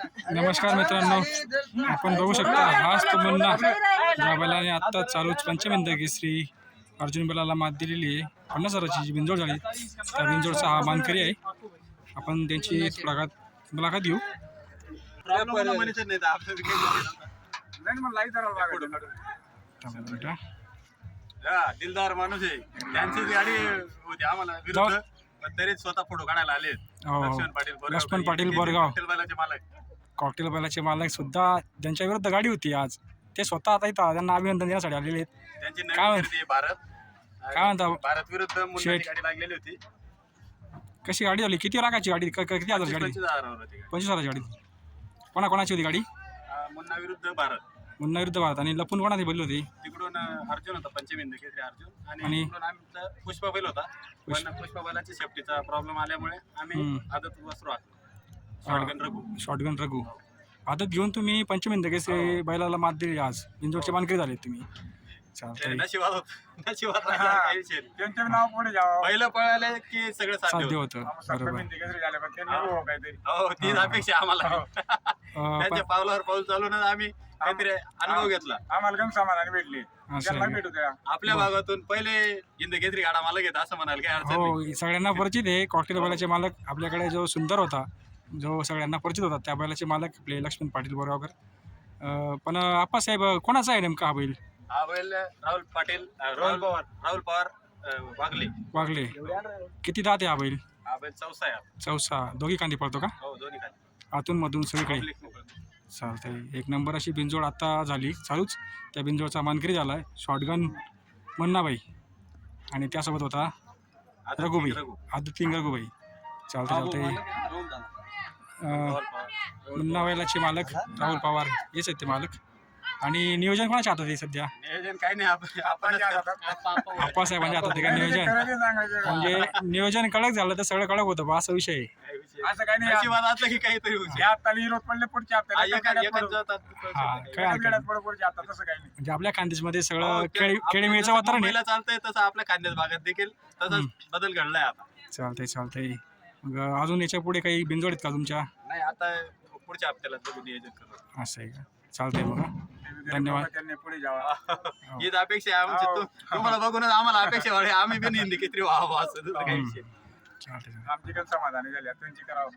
नमस्कार मित्रांनो, आपण बघू शकता हाच तो मुन्ना या बैलाने आत्ता चालूच पंचमेंद केसरी अर्जुन बैलाला मात दिलेली आहे. 50,000ची जी बिंजोड झाली त्या बिंजोडचा हा मानकरी आहे. आपण त्यांची मुलाखत घेऊ. दिलदार माणूस आहे. त्यांचीच गाडी होती आम्हाला विरुद्ध, पण तरी स्वतः फोटो काढायला आले. लक्ष्मण पाटील बोरगाव मालक कॉकटेल बैलाचे मालक सुद्धा ज्यांच्या विरुद्ध गाडी होती आज ते स्वतः आता इथं त्यांना अभिनंदन देण्यासाठी आलेले आहेत. त्यांची काय नवीन खरेदी भारत काय म्हणता भारत विरुद्ध मुन्नाची गाडी लागलेली होती. कशी गाडी झाली? किती लाखाची गाडी? किती हजारची गाडी? 25,000 होती. 25,000ची गाडी. कोणाकोणाची होती गाडी? मुन्ना विरुद्ध भारत. मुन्ना विरुद्ध भारत. आणि लपून कोणाची बैल होती? तिकडून अर्जुन होता, पंचमेंद केसरी अर्जुन, आणि इकडून आमचा पुष्पा बैल होता. पण पुष्पा बैलाची सेफ्टीचा प्रॉब्लेम आल्यामुळे आम्ही आदत वस्त्र आणलो. शॉटगन रघु आदत घेऊन तुम्ही पंचमेंद केसरी बैलाला मात दिली आज. बिंजोडचे मानकरी झाले तुम्ही. चालतंय. नशिबात काही विषय नाही. त्यांचं नाव पुढे जावं, पहिलं पळाले की सगळं साध्य होतं. बरोबर. हो, तीच अपेक्षा आम्हाला. त्यांच्या पावलावर पाऊल चालून आम्ही काहीतरी अनुभव घेतला. आम्हाला पण समाधान भेटले. आपल्या भागातून पहिले हिंद केसरी गाडा मालक येत असं म्हणाल काय अडचण नाही. हो, सगळ्यांना परिचित आहे. कॉकटेल बैलाचे मालक आपल्याकडे जो सुंदर होता, जो सगळ्यांना परिचित होता, त्या बैलाचे मालक आपले लक्ष्मण पाटील बोरगावकर. पण आप्पासाहेब कोणाचा आहे नेमका हा बैल? हा बैल राहुल पाटील, राहुल पवार वागले. किती दात आहे हा बैल? हा बैल चौसा आहे. चौसा. दोघी कांदी पळतो का? हो, दोन्ही खाली. आतून मधून सगळीकडे. चालतंय. एक नंबर अशी बिंजोड आता झाली चालूच. त्या बिंजोडचा मानकरी झाला आहे शॉटगन मुन्नाबाई, आणि त्यासोबत होता रघुबाई, आदित्य रघुबाई. चालतंय. मुन्नाबाईलाचे मालक राहुल पवार हेच आहेत ते मालक. आणि नियोजन कोणाच्या हातात आहे सध्या? नियोजन काही नाही, आप्पासाहेबांच्या हातात आहे का नियोजन? म्हणजे नियोजन कडक झालं तर सगळं कडक होतं बा, असा विषय आहे. असं काही नाही, असलं की काहीतरी म्हणजे आपल्या खानदेशमध्ये सगळं खेळीमेळीचं वातावरण आहे. चालतंय तसं आपल्या खानदेश भागात देखील तसाच बदल घडलाय आता. चालतंय. मग अजून याच्या पुढे काही बिंजोड आहेत का तुमच्या? नाही, आता पुढच्या हप्त्याला नियोजन करू. असं आहे का? चालतंय. मग धन्यवाद. पुढे जावा हीच अपेक्षा आहे आमची. तुम्हाला बघूनच आम्हाला अपेक्षा वाढली. आम्ही पण हिंदी किती व्हावं असं काही विषय. चालतंय. आमची पण समाधानी झाली, तुमची करावं.